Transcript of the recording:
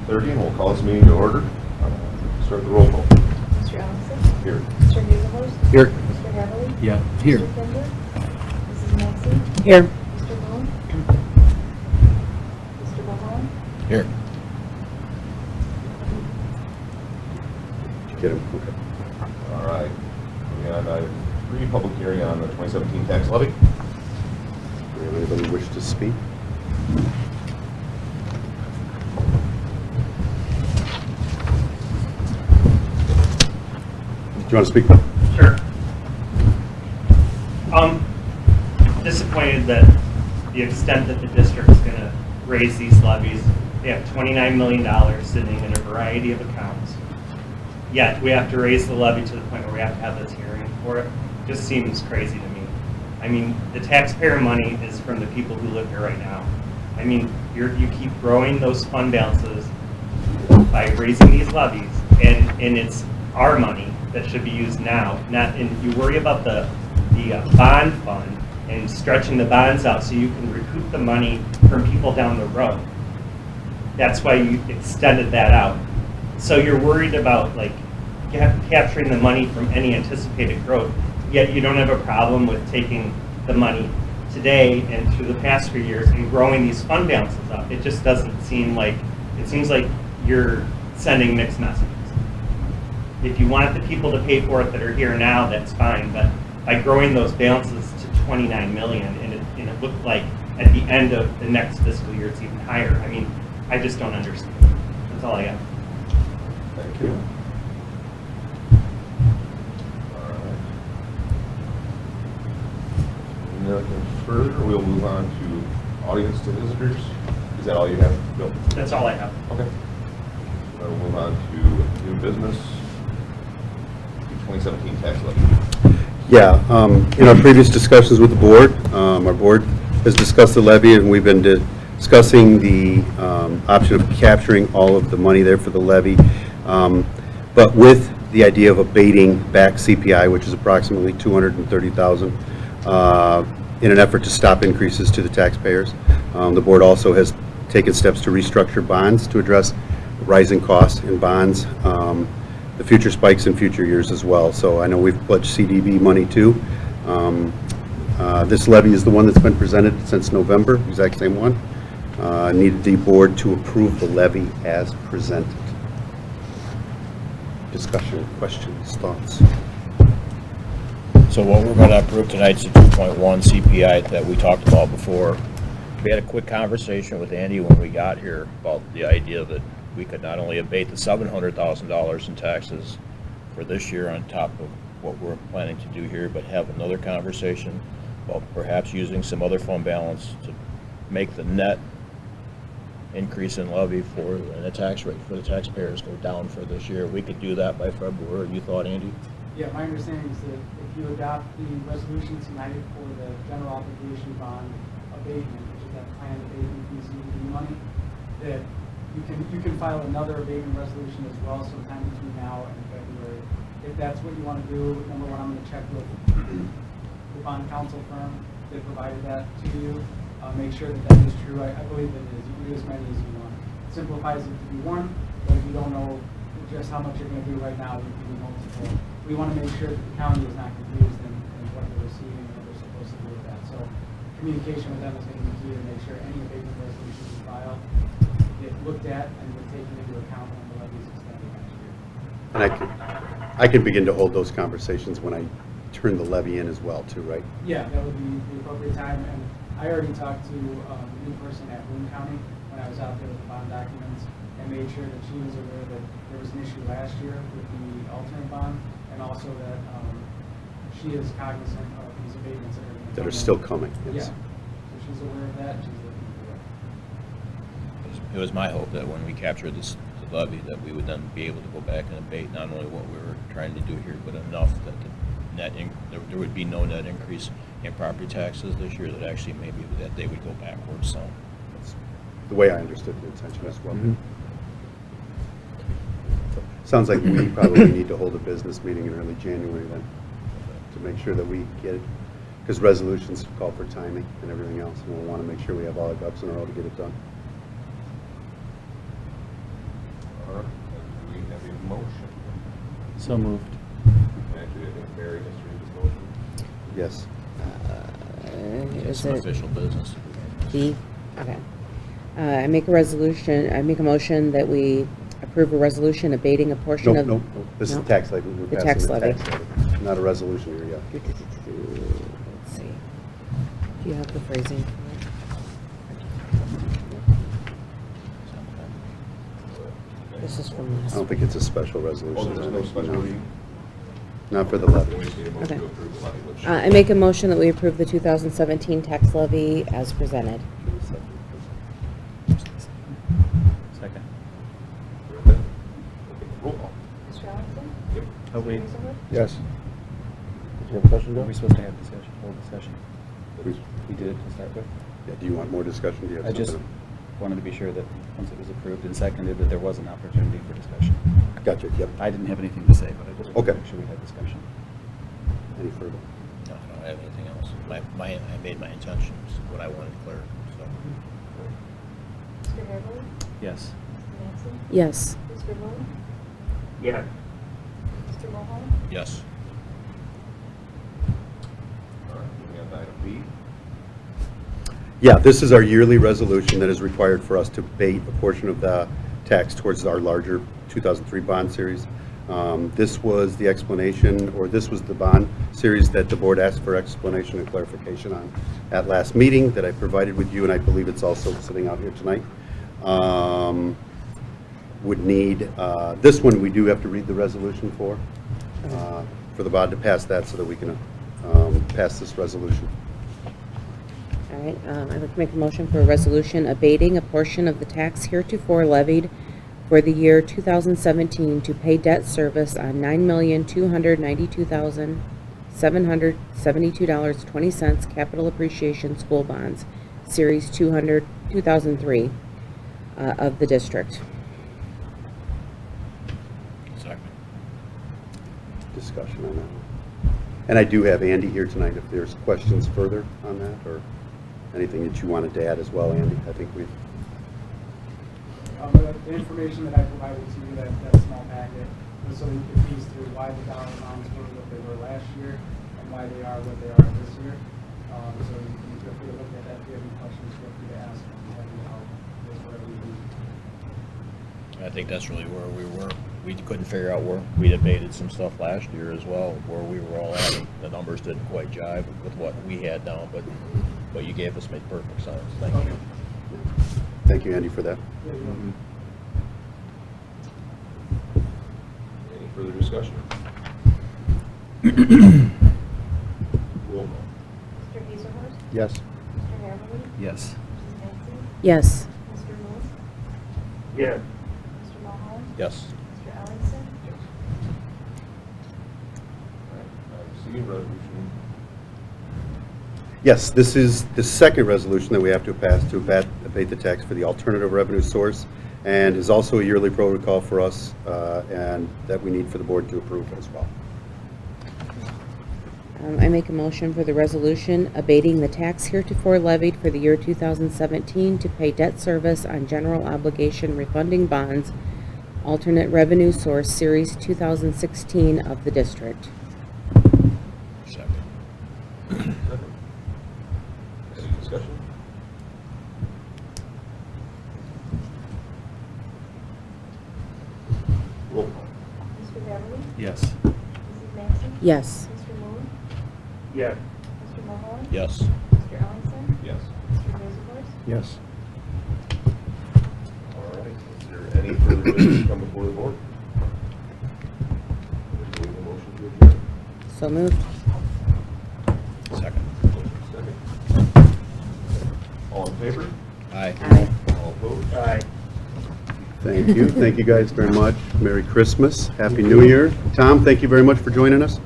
8:30, and we'll call this meeting to order. Start the roll call. Mr. Allison? Here. Mr. Hazelhurst? Here. Mr. Haverly? Yeah, here. Mr. Kinder? Mrs. Maxey? Here. Mr. Moon? Mr. Mahon? Here. Get him. Okay. All right. We have a public hearing on the 2017 tax levy. Does anybody wish to speak? Do you want to speak? Sure. Disappointed that the extent that the district's going to raise these levies. They have $29 million sitting in a variety of accounts. Yet we have to raise the levy to the point where we have to have this hearing for it. Just seems crazy to me. I mean, the taxpayer money is from the people who live here right now. I mean, you keep growing those fund balances by raising these levies, and it's our money that should be used now. And you worry about the bond fund and stretching the bonds out so you can recoup the money from people down the road. That's why you extended that out. So you're worried about like capturing the money from any anticipated growth, yet you don't have a problem with taking the money today and through the past few years and growing these fund balances up. It just doesn't seem like, it seems like you're sending mixed messages. If you want the people to pay for it that are here now, that's fine, but by growing those balances to 29 million, and it looked like at the end of the next fiscal year it's even higher. I mean, I just don't understand. That's all I got. Thank you. All right. Nothing further. We'll move on to audience to visitors. Is that all you have, Bill? That's all I have. Okay. So we'll move on to new business. 2017 tax levy. Yeah, in our previous discussions with the board, our board has discussed the levy, and we've been discussing the option of capturing all of the money there for the levy, but with the idea of abating back CPI, which is approximately $230,000, in an effort to stop increases to the taxpayers. The board also has taken steps to restructure bonds to address rising costs in bonds, the future spikes in future years as well. So I know we've pledged CDB money too. This levy is the one that's been presented since November, exact same one. Needed the board to approve the levy as presented. Discussion, questions, thoughts? So what we're going to approve tonight is the 2.1 CPI that we talked about before. We had a quick conversation with Andy when we got here about the idea that we could not only abate the $700,000 in taxes for this year on top of what we're planning to do here, but have another conversation about perhaps using some other fund balance to make the net increase in levy for the tax rate for the taxpayers go down for this year. We could do that by February, you thought, Andy? Yeah, my understanding is that if you adopt the resolution tonight for the general obligation bond abatement, which is that planned abatement from CDB money, that you can file another abatement resolution as well sometime between now and February. If that's what you want to do, number one, I'm going to check with the bond counsel firm that provided that to you. Make sure that is true. I believe that it is. You can do as many as you want. It simplifies it to be one, but if you don't know just how much you're going to do right now, you can do multiple. We want to make sure that the county is not confused in what they're receiving and what they're supposed to do with that. So communication with them is going to be key to make sure any abatement resolutions you file get looked at and we're taking into account when the levy is extended next year. And I can begin to hold those conversations when I turn the levy in as well too, right? Yeah, that would be the appropriate time. And I already talked to the new person at Boone County when I was out there with the bond documents and made sure that she was aware that there was an issue last year with the alternate bond, and also that she is cognizant of these abatements That are still coming, yes. Yeah, so she's aware of that. She's looking into it. It was my hope that when we captured the levy that we would then be able to go back and abate not only what we were trying to do here, but enough that there would be no net increase in property taxes this year, that actually maybe that they would go backwards. So That's the way I understood the intention as well. So, sounds like we probably need to hold a business meeting in early January then to make sure that we get it, because resolutions call for timing and everything else, and we'll want to make sure we have all our ducks in a row to get it done. So moved. Actually, I think Mary has to read this motion. Yes. It's Is an it official business. B? Okay. I make a motion that we approve a resolution abating a portion Nope, of. nope, nope. This is No? tax levy. We're The passing tax levy. Not a resolution here yet. Let's see. Do you have the phrasing? This is from I last. don't think it's a special resolution. Oh, there's no special reading? Not for the Then levy. we just need a motion Okay. to approve the levy, which. I make a motion that we approve the 2017 tax levy as presented. Second. Okay, roll call. Mr. Allison? Yep. Oh, Mr. wait. Hazelwood? Yes. Did you have a question, Are Bill? we supposed to have discussion, full discussion? We- We did it to start with? Yeah, do you want more discussion? Do you have I just something? wanted to be sure that once it was approved and seconded, that there was an opportunity for discussion. Gotcha, yep. I didn't have anything to say, but I just wanted to Okay. make sure we had discussion. Any further? No, I don't have anything else. I made my intentions, what I wanted clear, so. Mr. Haverly? Yes. Mrs. Maxey? Yes. Mr. Moon? Yeah. Mr. Mahoney? Yes. All right, moving on to item B. Yeah, this is our yearly resolution that is required for us to abate a portion of the tax towards our larger 2003 bond series. This was the explanation, or this was the bond series that the board asked for explanation and clarification on at last meeting that I provided with you, and I believe it's also sitting out here tonight. Would need, this one, we do have to read the resolution for the bond to pass that so that we can pass this resolution. All right, I'd like to make a motion for a resolution abating a portion of the tax heretofore levied for the year 2017 to pay debt service on $9,292,772.20 capital appreciation school bonds, Series 2003 of the district. Second. Discussion on that. And I do have Andy here tonight if there's questions further on that, or anything that you wanted to add as well, Andy. I think we've, The information that I provided to you, that small packet, was so that you could piece through why the dollar amounts were what they were last year and why they are what they are this year. So you can feel free to look at that. If you have any questions, feel free to ask. I'm happy to help with whatever you need. I think that's really where we were. We couldn't figure out where, we debated some stuff last year as well, where we were all at. The numbers didn't quite jive with what we had down, but what you gave us made perfect sense. Thank you. thank you, Andy, for that. Yeah, you're welcome. Any further discussion? Roll call. Mr. Hazelwood? Yes. Mr. Haverly? Yes. Mrs. Maxey? Yes. Mr. Moon? Yeah. Mr. Mahoney? Yes. Mr. Ellingson? Yes. All right, item C, resolution. Yes, this is the second resolution that we have to pass to abate the tax for the alternative revenue source, and is also a yearly protocol for us, and that we need for the board to approve as well. I make a motion for the resolution abating the tax heretofore levied for the year 2017 to pay debt service on general obligation refunding bonds, alternate revenue source, Series 2016 of the district. Second. Second. Any discussion? Roll call. Mr. Haverly? Yes. Mrs. Maxey? Yes. Mr. Moon? Yeah. Mr. Mahoney? Yes. Mr. Ellingson? Yes. Mr. Hazelwood? Yes. All right, is there any further business to come before the board? Do we have a motion to adjourn? So moved. Second. Second. All in favor? Aye. Aye. All opposed? Aye. Thank you. Thank you guys very much. Merry Christmas. Happy New Year. Tom, thank you very much for joining us.